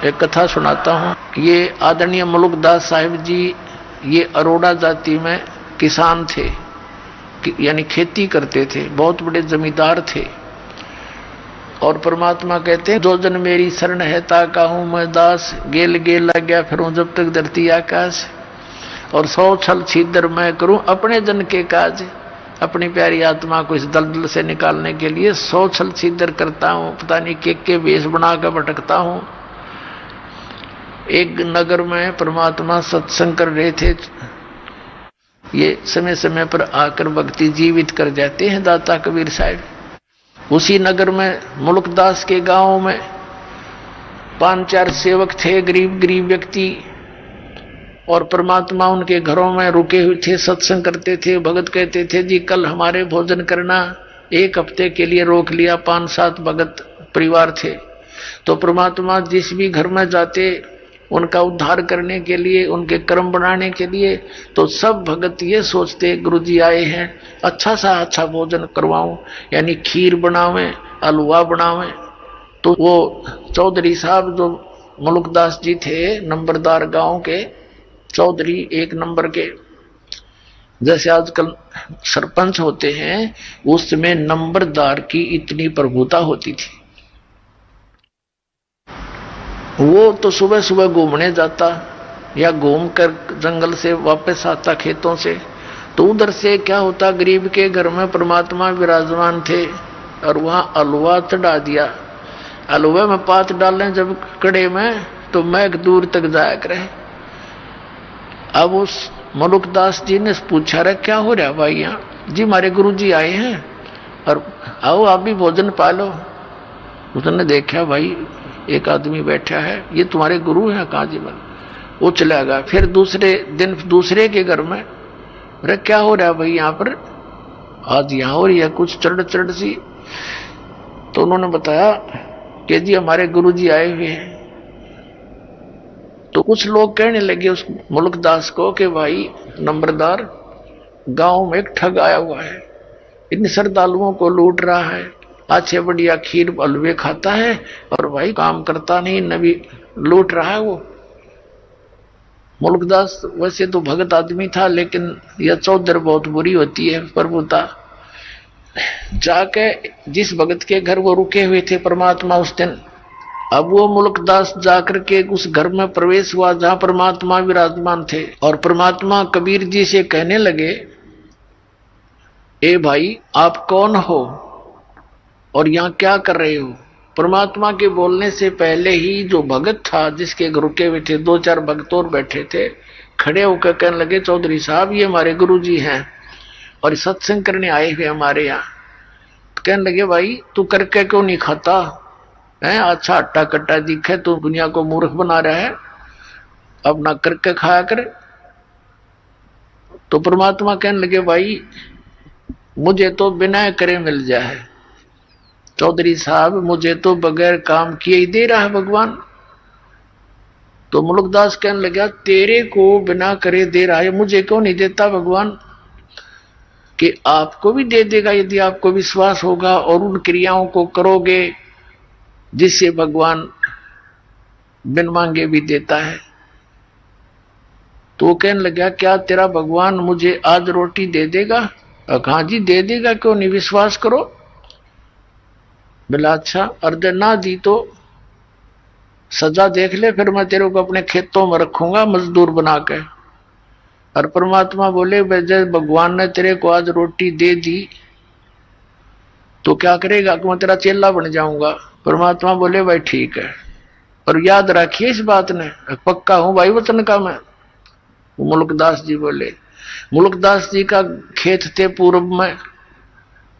एक कथा सुनाता हूँ। ये आदरणीय मुलुकदास साहिब जी ये अरोड़ा जाति में किसान थे, यानी खेती करते थे, बहुत बड़े जमींदार थे। और परमात्मा कहते हैं जो जन मेरी शरण है ताका हूं मैं दास, गेल गेल लग गया फिर जब तक धरती आकाश। और 100 छल छिद्र मैं करूं अपने जन के काज, अपनी प्यारी आत्मा को इस दलदल से निकालने के लिए 100 छल छिद्र करता हूं, पता नहीं के वेश बनाकर भटकता हूं। एक नगर में परमात्मा सत्संग कर रहे थे। ये समय समय पर आकर भक्ति जीवित कर जाते हैं दाता कबीर साहब। उसी नगर में मुलुकदास के गांव में 5-4 सेवक थे, गरीब गरीब व्यक्ति, और परमात्मा उनके घरों में रुके हुए थे, सत्संग करते थे। भगत कहते थे जी कल हमारे भोजन करना, 1 हफ्ते के लिए रोक लिया। 5-7 भगत परिवार थे। तो परमात्मा जिस भी घर में जाते उनका उद्धार करने के लिए, उनके कर्म बनाने के लिए, तो सब भगत ये सोचते गुरुजी आए हैं, अच्छा सा अच्छा भोजन करवाऊं, यानी खीर बनावें, हलवा बनावें। तो वो चौधरी साहब जो मुलुकदास जी थे, नंबरदार गांव के चौधरी 1 नंबर के, जैसे आजकल सरपंच होते हैं, उसमें नंबरदार की इतनी प्रभुता होती थी। वो तो सुबह सुबह घूमने जाता या घूम कर जंगल से वापस आता खेतों से, तो उधर से क्या होता, गरीब के घर में परमात्मा विराजमान थे और वहां हलवा चढ़ा दिया। हलवे में पात डालें जब कड़े में, तो मैघ दूर तक जाया करे। अब उस मुलुकदास जी ने पूछा, रे क्या हो रहा भाई यहाँ? जी हमारे गुरु जी आए हैं और आओ आप भी भोजन पालो। उसने देखा भाई एक आदमी बैठा है, ये तुम्हारे गुरु हैं? कहा जी मन। वो चला गया। फिर दूसरे दिन दूसरे के घर में, अरे क्या हो रहा है भाई यहाँ पर? आज यहाँ हो रही है कुछ चढ़ सी। तो उन्होंने बताया कि जी हमारे गुरु जी आए हुए हैं। तो कुछ लोग कहने लगे उस मुलुकदास को कि भाई नंबरदार, गांव में एक ठग आया हुआ है, इन श्रद्धालुओं को लूट रहा है, अच्छे बढ़िया खीर हलवे खाता है और भाई काम करता नहीं, नबी लूट रहा है। वो मुलुकदास वैसे तो भगत आदमी था, लेकिन यह चौधर बहुत बुरी होती है प्रभुता। जाके जिस भगत के घर वो रुके हुए थे परमात्मा उस दिन, अब वो मुलुकदास जाकर के उस घर में प्रवेश हुआ जहां परमात्मा विराजमान थे। और परमात्मा कबीर जी से कहने लगे, ए भाई आप कौन हो और यहाँ क्या कर रहे हो? परमात्मा के बोलने से पहले ही जो भगत था जिसके घर रुके हुए थे, 2-4 भक्त और बैठे थे, खड़े होकर कहने लगे, चौधरी साहब ये हमारे गुरु जी हैं और सत्संग करने आए हुए हमारे यहाँ। कहने लगे भाई तू करके क्यों नहीं खाता है? अच्छा हट्टा कट्टा दिखे तो दुनिया को मूर्ख बना रहा है, अब ना करके खाया कर। तो परमात्मा कहने लगे, भाई मुझे तो बिना करे मिल जाए, चौधरी साहब मुझे तो बगैर काम किए ही दे रहा है भगवान। तो मुलुकदास कहने लगा, तेरे को बिना करे दे रहा है, मुझे क्यों नहीं देता भगवान? कि आपको भी दे देगा यदि आपको विश्वास होगा और उन क्रियाओं को करोगे जिससे भगवान बिन मांगे भी देता है। तो वो कहने लगा, क्या तेरा भगवान मुझे आज रोटी दे देगा? हाँ जी दे देगा, क्यों नहीं, विश्वास करो। बोला अच्छा, अर्ध ना दी तो सजा देख ले, फिर मैं तेरे को अपने खेतों में रखूंगा मजदूर बना के। और परमात्मा बोले, जब भगवान ने तेरे को आज रोटी दे दी तो क्या करेगा? कि मैं तेरा चेला बन जाऊंगा। परमात्मा बोले, भाई ठीक है, पर याद रखिए इस बात ने, पक्का हूं भाई वचन का मैं। मुलुकदास जी बोले, मुलुकदास जी का खेत थे पूर्व में,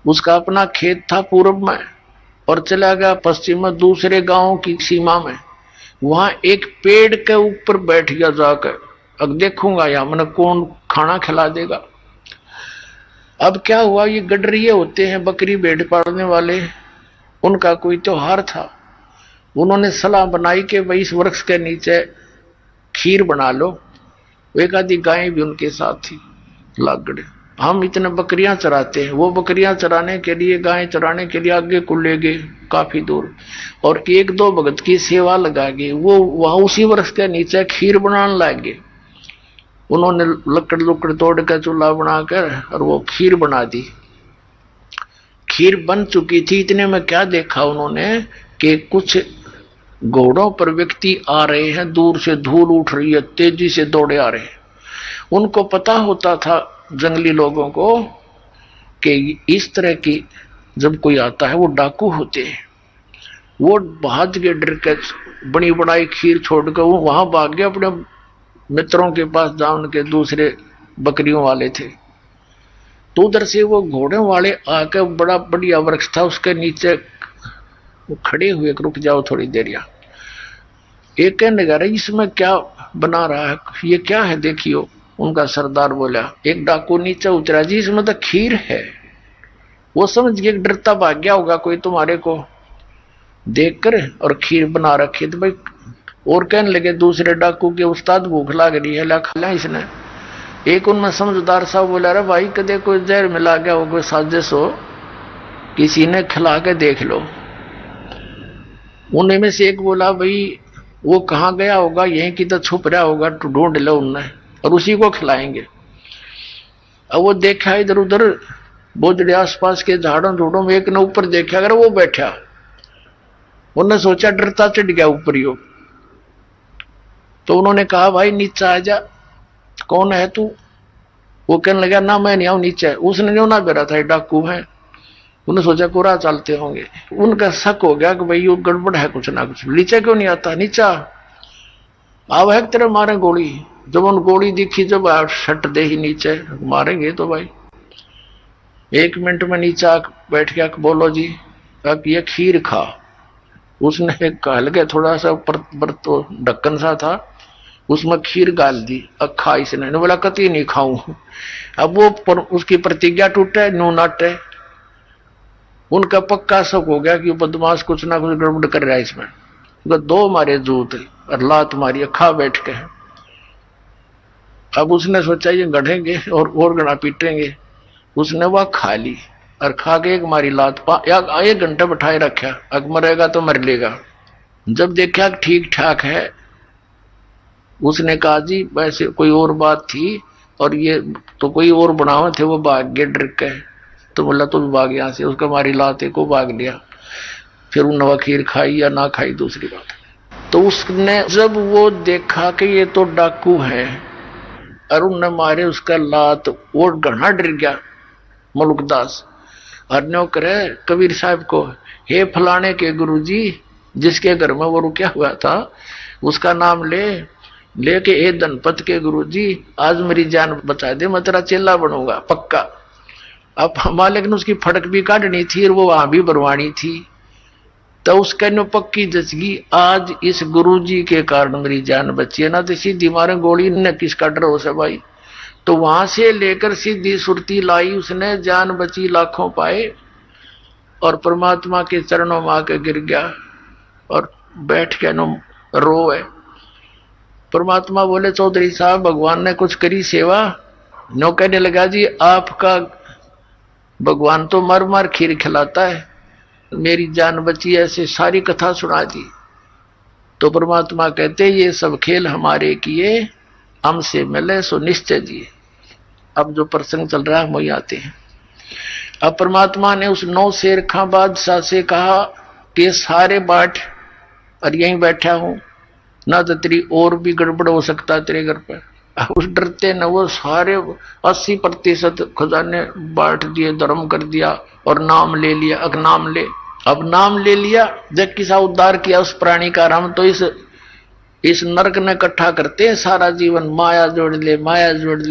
उसका अपना खेत था पूर्व में, और चला गया पश्चिम में दूसरे गांव की सीमा में। वहां एक पेड़ के ऊपर बैठ गया जाकर, अब देखूंगा या मैंने कौन खाना खिला देगा। अब क्या हुआ, ये गडरिये होते हैं बकरी भेड़ पालने वाले, उनका कोई त्योहार था। उन्होंने सलाह बनाई कि भाई इस वृक्ष के नीचे खीर बना लो। एक आधी गाय भी उनके साथ थी, लागड़े हम इतने बकरियां चराते हैं, वो बकरियां चराने के लिए, गायें चराने के लिए आगे को ले गए काफी दूर, और एक दो भगत की सेवा लगा गए। वो वहां उसी वृक्ष के नीचे खीर बनाने लग गए। उन्होंने लकड़ लुकड़ तोड़ कर चूल्हा बनाकर और वो खीर बना दी। खीर बन चुकी थी, इतने में क्या देखा उन्होंने कि कुछ घोड़ों पर व्यक्ति आ रहे हैं, दूर से धूल उठ रही है, तेजी से दौड़े आ रहे हैं। उनको पता होता था जंगली लोगों को कि इस तरह की जब कोई आता है वो डाकू होते हैं। वो भाग के डर के बड़ी बड़ाई खीर छोड़कर वो वहां भाग गए अपने मित्रों के पास, जहां उनके दूसरे बकरियों वाले थे। तो उधर से वो घोड़े वाले आकर, बड़ा बढ़िया वृक्ष था उसके नीचे वो खड़े हुए, रुक जाओ थोड़ी देर। या एक कहने लगा, इसमें क्या बना रहा है, ये क्या है देखियो। उनका सरदार बोला, एक डाकू नीचे उतरा जी, इसमें तो खीर है। वो समझ गए, डरता भाग गया होगा कोई तुम्हारे को देखकर, और खीर बना रखी। तो भाई और कहने लगे दूसरे डाकू के, उस्ताद भूख लग रही है, ला खा लिया इसने। एक उनमें समझदार साहब बोला, अरे भाई कदे कोई जहर मिला गया हो, कोई साजिश हो, किसी ने खिला के देख लो। उनमें से एक बोला, भाई वो कहाँ गया होगा, यहीं की तो छुप रहा होगा, तो ढूंढ लो उनने और उसी को खिलाएंगे। अब वो देखा इधर उधर बोझड़े आसपास के झाड़ों झूड़ों में, एक ने ऊपर देखा, अगर वो बैठा। उन्होंने सोचा डरता चढ़ गया ऊपर ही। तो उन्होंने कहा, भाई नीचे आ जा, कौन है तू। वो कहने लगा, ना मैं नहीं आऊं नीचे। उसने जो ना बेरा था डाकू है। उन्होंने सोचा कोरा चलते होंगे। उनका शक हो गया कि भाई ये गड़बड़ है कुछ ना कुछ, नीचे क्यों नहीं आता, नीचा आव है तेरे मारे गोली। जब उन गोली दिखी, जब शट दे ही नीचे, मारेंगे तो भाई। 1 मिनट में नीचे बैठ गया, बोलो जी अब ये खीर खा। उसने कहल गया, थोड़ा सा तो ढक्कन सा था, उसमें खीर गाल दी, खा इसने। बोला कति नहीं खाऊं। अब वो उसकी प्रतिज्ञा टूटे, न्यू नाटे। उनका पक्का शक हो गया कि बदमाश कुछ ना कुछ गड़बड़ कर रहा है इसमें। तो 2 मारे जूत और लात मारी, खा बैठ के। अब उसने सोचा ये गढ़ेंगे और गड़ा पीटेंगे। उसने वह खा ली और खा के एक मारी लात, 1 घंटा बैठाए रखा, अग मरेगा तो मर लेगा। जब देखा ठीक ठाक है, उसने कहा जी वैसे कोई और बात थी, और ये तो कोई और बनावे थे, वो भाग गए डर के। तो बोला तो भाग यहाँ से, उसका मारी लाते को भाग लिया। फिर उन्होंने खीर खाई या ना खाई दूसरी बात। तो उसने जब वो देखा कि ये तो डाकू है और उनने मारे उसका लात, वो घना डर गया मुल्कदास। और न्यो करे कबीर साहब को, हे फलाने के गुरुजी, जिसके घर में वो रुका हुआ था उसका नाम लेके ए धनपत के गुरुजी आज मेरी जान बचा दे, मैं तेरा चेला बनूंगा पक्का। अब मालिक ने उसकी फटक भी काटनी थी और वो वहां भी बरवानी थी। तो उसका नो पक्की जचगी, आज इस गुरुजी के कारण मेरी जान बची है, ना तो सीधी मारे गोली न किसका डर हो से भाई। तो वहां से लेकर सीधी सुरती लाई उसने, जान बची, लाखों पाए, और परमात्मा के चरणों में आके गिर गया और बैठ के नो रोए। परमात्मा बोले, चौधरी साहब भगवान ने कुछ करी सेवा। नो कहने लगा, जी आपका भगवान तो मर मर खीर खिलाता है, मेरी जान बची, ऐसे सारी कथा सुना दी। तो परमात्मा कहते, ये सब खेल हमारे किए, हमसे मिले सो निश्चय जिए। अब जो प्रसंग चल रहा है वही आते हैं। अब परमात्मा ने उस 9 शेर खां बादशाह से कहा कि सारे बाट और यहीं बैठा हूं, ना तो तेरी और भी गड़बड़ हो सकता है तेरे घर पर। उस डरते न वो सारे 80% खजाने बांट दिए, धर्म कर दिया और नाम ले लिया। अब नाम ले लिया, जब किसा उद्धार किया उस प्राणी का राम। तो इस नरक ने इकट्ठा करते हैं सारा जीवन, माया जोड़ ले, माया जोड़ ले।